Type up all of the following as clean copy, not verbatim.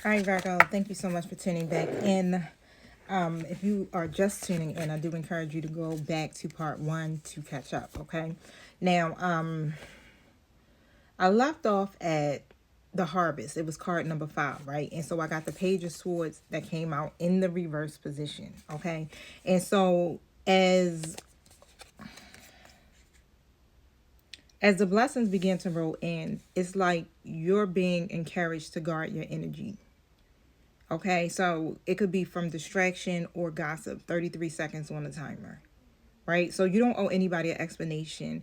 All right, Virgo, thank you so much for tuning back in. If you are just tuning in, I do encourage you to go back to part one to catch up, okay? Now, I left off at the harvest. It was card number 5, right? And so I got the page of swords that came out in the reverse position, okay? And so as the blessings begin to roll in, it's like you're being encouraged to guard your energy. Okay, so it could be from distraction or gossip. 33 seconds on the timer, right? So you don't owe anybody an explanation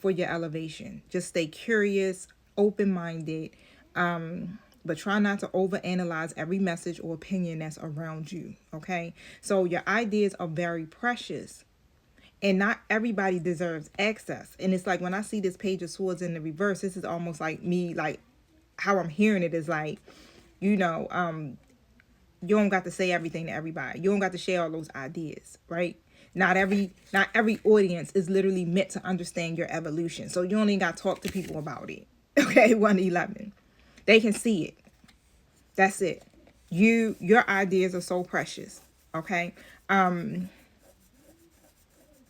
for your elevation. Just stay curious, open-minded, but try not to overanalyze every message or opinion that's around you, okay? So your ideas are very precious, and not everybody deserves access. And it's like when I see this page of swords in the reverse, this is almost like me, like how I'm hearing it is like, you know, you don't got to say everything to everybody. You don't got to share all those ideas, right? Not every audience is literally meant to understand your evolution. So you only got to talk to people about it. Okay, 111. They can see it. That's it. Your ideas are so precious. Okay?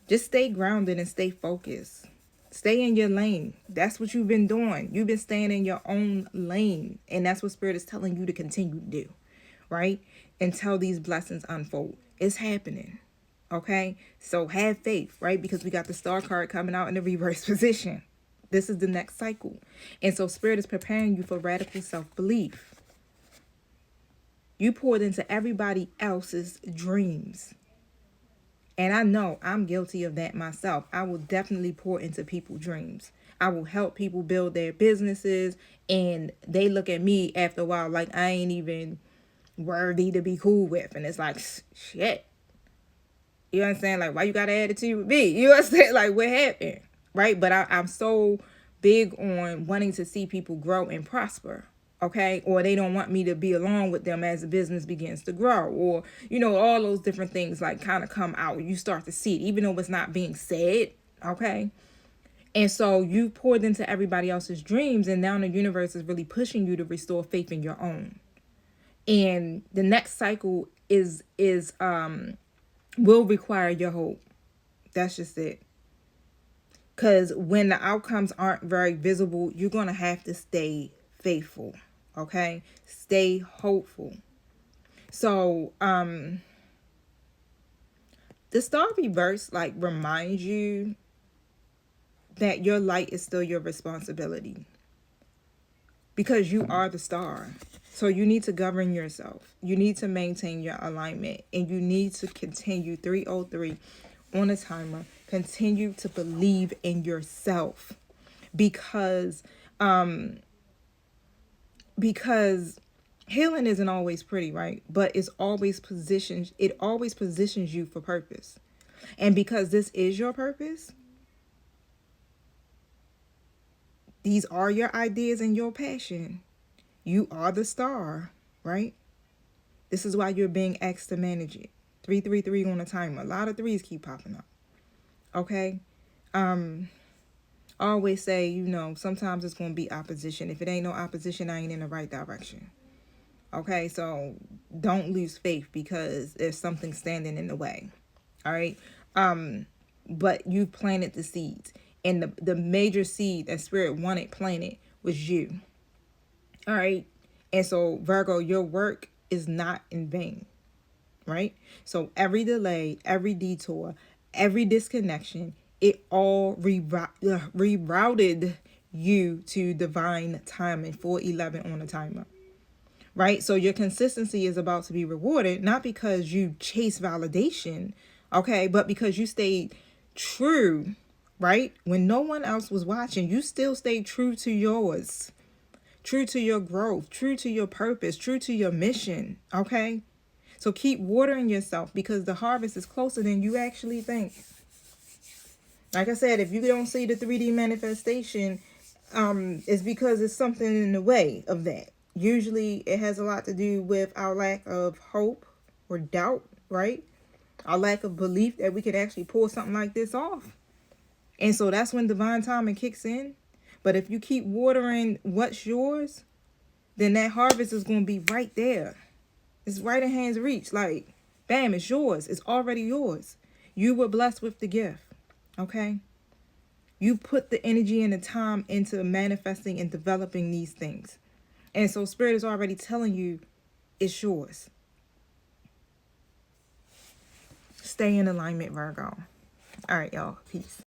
Just stay grounded and stay focused. Stay in your lane. That's what you've been doing. You've been staying in your own lane. And that's what Spirit is telling you to continue to do. Right? Until these blessings unfold. It's happening. Okay? So have faith, right? Because we got the star card coming out in the reverse position. This is the next cycle. And so Spirit is preparing you for radical self-belief. You poured into everybody else's dreams. And I know I'm guilty of that myself. I will definitely pour into people's dreams. I will help people build their businesses. And they look at me after a while like I ain't even worthy to be cool with. And it's like, shit. You know what I'm saying? Like, why you got an attitude with me? You know what I'm saying? Like, what happened? Right? But I'm so big on wanting to see people grow and prosper. Okay? Or they don't want me to be along with them as the business begins to grow. Or, you know, all those different things like kind of come out. You start to see it, even though it's not being said. Okay? And so you poured into everybody else's dreams, and now the universe is really pushing you to restore faith in your own. And the next cycle will require your hope. That's just it. Because when the outcomes aren't very visible, you're going to have to stay faithful. Okay? Stay hopeful. So, the star reverse, like, reminds you that your light is still your responsibility. Because you are the star. So you need to govern yourself. You need to maintain your alignment. And you need to continue 303 on a timer. Continue to believe in yourself. Because healing isn't always pretty, right? But it always positions you for purpose. And because this is your purpose, these are your ideas and your passion. You are the star, right? This is why you're being asked to manage it. 333 on a timer. A lot of threes keep popping up. Okay? I always say, you know, sometimes it's going to be opposition. If it ain't no opposition, I ain't in the right direction. Okay? So don't lose faith because there's something standing in the way. All right? But you planted the seeds. And the major seed that Spirit wanted planted was you. All right? And so, Virgo, your work is not in vain. Right? So every delay, every detour, every disconnection, it all rerouted you to divine timing. 411 on the timer. Right? So your consistency is about to be rewarded, not because you chase validation, okay, but because you stayed true, right? When no one else was watching, you still stayed true to yours, true to your growth, true to your purpose, true to your mission, okay? So keep watering yourself because the harvest is closer than you actually think. Like I said, if you don't see the 3D manifestation, it's because it's something in the way of that. Usually it has a lot to do with our lack of hope or doubt, right? Our lack of belief that we could actually pull something like this off. And so that's when divine timing kicks in. But if you keep watering what's yours, then that harvest is going to be right there. It's right in hand's reach. Like, bam, it's yours. It's already yours. You were blessed with the gift. Okay? You put the energy and the time into manifesting and developing these things. And so Spirit is already telling you it's yours. Stay in alignment, Virgo. All right, y'all. Peace.